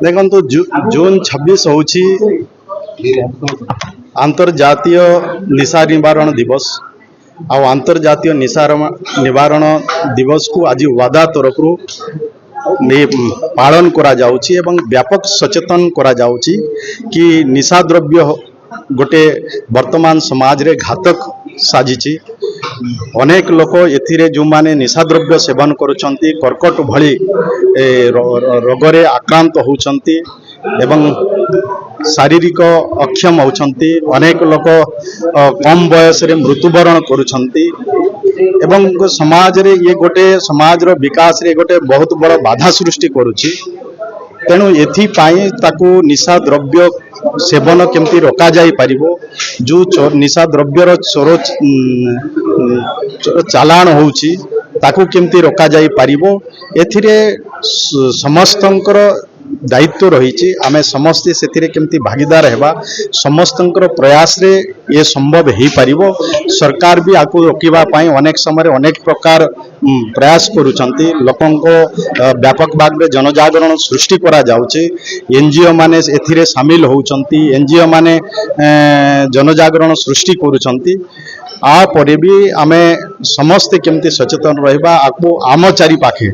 देखो जून 26 हूँ अंतर्जातीय निशा निवारण दिवस आ अंतर्जातीय निशा निवारण दिवस को आज वादा तरफ पालन करा जाउची एवं व्यापक सचेतन करा जाउची कि निशा द्रव्य गोटे वर्तमान समाज रे घातक साजिची। अनेक लोक एथिरे जो माने निशा द्रव्य सेवन करुछंती कर्कट भली रोगरे आक्रांत होउछंती एवं शारीरिक अक्षम होउछंती। अनेक लोक कम बयस रे मृत्युवरण करुछंती एवं समाज रे ये गोटे समाज रो विकास रे गोटे बहुत बड़ बाधा सृष्टि करुछि। तेणु एथि पाई ताकू निशा द्रव्य सेवन केमती रोका जाई पारिबो, जो निशा द्रव्यर चोर चालान होउछि ताकू केमती रोका जाई पारिबो एथिरे समस्तंकर दायित्व रही। आमे समस्ते सेथिरे केमती भागीदार हेबा, समस्तंकर प्रयास रे ये संभव हो पारिबो। सरकार भी आकु रोकिबा पाई अनेक समय अनेक प्रकार प्रयास करुछंती। लोकंको व्यापक भाग में जनजागरण सृष्टि करा जाउछि। एनजीओ माने एथिरे शामिल होउछंती, एनजीओ माने जनजागरण सृष्टि करुछंती। आ परे भी आमे समस्ते केमती सचेतन रहिबा, आकु आम चारि पाखे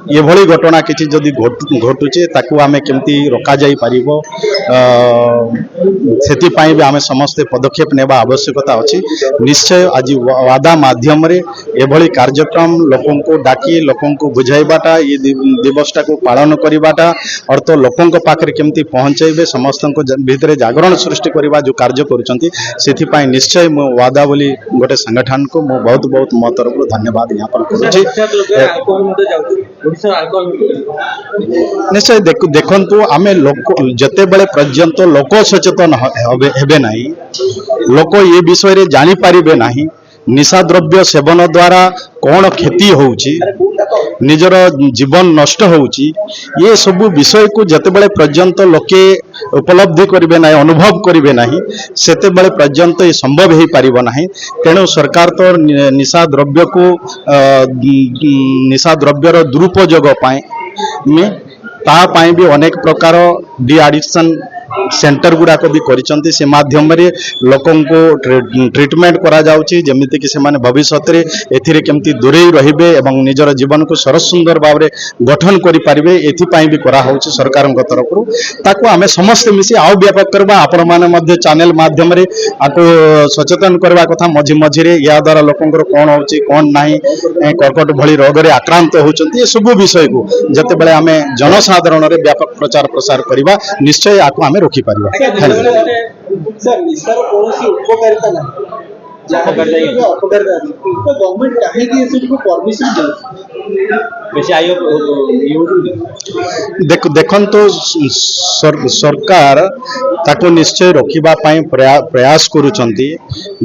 ये भली घटना किछि जदि घटुचे ताकू आमे केमती रोका जाई पारिबो, सेति पाई भी आमे समस्ते पदक्षेप नेबा आवश्यकता अछि। निश्चय आज वादा माध्यम रे ए भली कार्यक्रम लोकन को डाकी लोकन को बुझाइबाटा ये दिवसटा को पालन करिबाटा और तो लोकन को पाखरे केमती पहुंचाइबे समस्तन को भीतर जागरण सृष्टि करिबा जो कार्य करूछंती सेति पाई निश्चय मो वादा बोली गोटे संगठन को मो बहुत बहुत मो तरफ धन्यवाद यहाँ पर करूछि। निश्चय देखंतु आमे लोक जते बेले पर्यंत लोक सचेतन हेबे नाही, लोक ये विषय रे जानि पारिबे नाही निशा द्रव्य सेवन द्वारा कौन क्षति होउची, निजर जीवन नष्ट होउची, ये सब विषय को जते बेले पर्यंत लोके उपलब्धि करिवे नाही, अनुभव करिवे नाही, सेते बेले पर्यंत ये संभव हो पारिबो नाही। तेणु सरकार तो निशा द्रव्य को निशा द्रव्यर दुरुपयोग पाए में ता पाए भी अनेक प्रकार डी एडिक्शन सेंटर गुड़ाक भी करिसंती। से माध्यम रे लोकन को ट्रीटमेंट करा जाउची जेमिति कि से माने भविष्य रे एथिरे केमती दूरे रहिबे एवं निजर जीवन को सरस सुंदर भाव रे गठन करि पारिबे एथि पाई भी करा होउची सरकारक तरफरु। ताको आमे समस्त मिसी आउ व्यापक करबा, आपण माने मध्ये चैनल माध्यम रे आको सचेतन करबा कथा मझी मझी रे या द्वारा लोकंकर कोन होउची कोन नाही कर्कट भली रोग रे आक्रांत होउचंती। ए सब विषय को जते बेले आमे जनसाधारण रे व्यापक प्रचार प्रसार करबा निश्चय आको आमे रोकी पारिबा। सर निशार कोनोसी उपकारिता नाही अपकारिता तो गवर्नमेंट काहे कि एसब को परमिशन दे बेसी देखंतो सरकार ताको निश्चय रोकिबा पाई प्रयास करूचंती।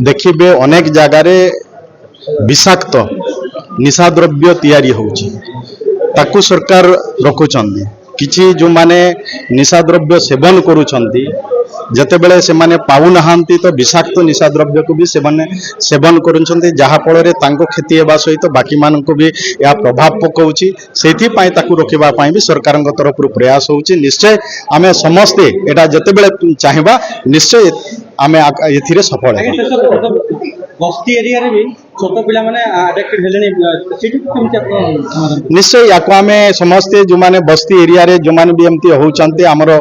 देखिबे अनेक जगह रे विषाक्त निशा द्रव्य तैयारी होउची ताको सरकार रोकुचंती। किछि जो माने निशा द्रव्य सेवन करूचंती जते बेले से माने पाउ नहांती तो विषाक्त निशा द्रव्य को भी सेवन करूचंती, जहा फल रे तांको क्षति हेबा सहित बाकी मान को भी या प्रभाव पकाउची। सेथि पाई ताकू रोकिबा पाई भी सरकारक तरफ प्रयास होउची। निश्चय आमे समस्ते एटा जते बेले चाहिबा निश्चय आमे एथिरे सफल हेबा। बस्ती एरिया रे भी छोट पिला माने अडिक्टेड हेलेनी सेठी केमति आपन निश्चय याको आमे समस्ते जो माने बस्ती एरिया रे जो माने भी एमती होउचंती हमरो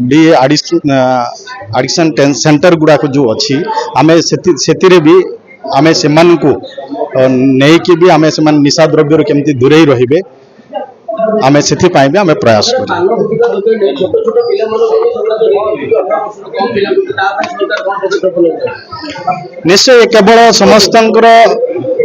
डी एडिक्शन सेंटर गुडा को जो अछि आमे सेति रे भी आमे सेमान को नै कि भी आमे सेमान निशा द्रव्य रो केमती दूरे रहिबे आमे सेथि पाई भी आमे प्रयास करी। निश्चय केवल समस्तंकर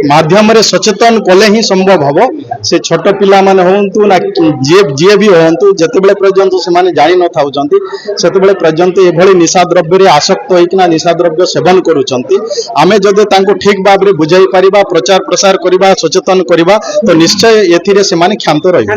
माध्यम रे सचेतन कले ही संभव हबो। से छोट पिला माने होंतु ना जे भी होंतु जते बेले पर्यंत से माने जानि न थाउचंती सेते बेले पर्यंत ए भली निशा द्रव्य रे आसक्त होइकना निशा द्रव्य सेवन करूचंती। आमे जदे तांको ठीक भाव रे बुझाई परिबा, प्रचार प्रसार करिबा, सचेतन करिबा तो निश्चय एथिरे से माने क्षांत रहिबा।